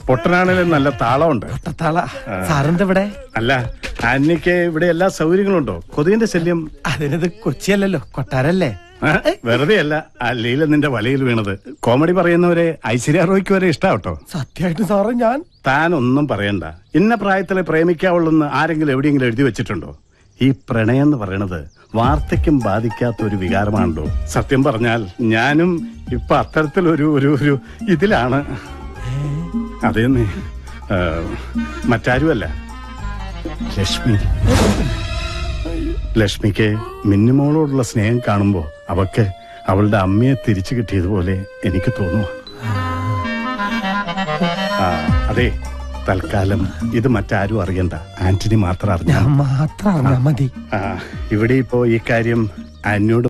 പൊട്ടനാണേലും നല്ല താളമുണ്ട്. സാറിന്റെ ഇവിടെ അല്ല, ആന്റിക്ക് ഇവിടെ എല്ലാ സൗകര്യങ്ങളും ഉണ്ടോ? കൊതുകിന്റെ ശല്യം? അതിനത് കൊച്ചിയല്ലല്ലോ, കൊട്ടാരല്ലേ. വെറുതെ അല്ല, ആ ലീല നിന്റെ വലയിൽ വീണത്. കോമഡി പറയുന്നവരെ ഐശ്വര്യ റോയ്ക്ക് വരെ ഇഷ്ടാവട്ടോ. സത്യമായിട്ട് സാറ് താൻ ഒന്നും പറയണ്ട. ഇന്ന പ്രായത്തിലെ പ്രേമിക്കാവുള്ളെന്ന് ആരെങ്കിലും എവിടെയെങ്കിലും എഴുതി വെച്ചിട്ടുണ്ടോ? ഈ പ്രണയം എന്ന് പറയണത് വാർദ്ധക്യം ബാധിക്കാത്ത ഒരു വികാരമാണല്ലോ. സത്യം പറഞ്ഞാൽ ഞാനും ഇപ്പൊ അത്തരത്തിലൊരു ഒരു ഒരു ഇതിലാണ്. അതേന്ന് മറ്റാരുമല്ല, ലക്ഷ്മിക്ക് മിന്നുമോളോടുള്ള സ്നേഹം കാണുമ്പോ അവക്ക് അവളുടെ അമ്മയെ തിരിച്ചു കിട്ടിയതുപോലെ എനിക്ക് തോന്നുന്നു. അതെ, തൽക്കാലം ഇത് മറ്റാരും അറിയണ്ട, ആന്റണി മാത്രം അറിഞ്ഞാൽ മതി. ഇവിടെ ഇപ്പോ ഈ കാര്യം ആന്റിയോട്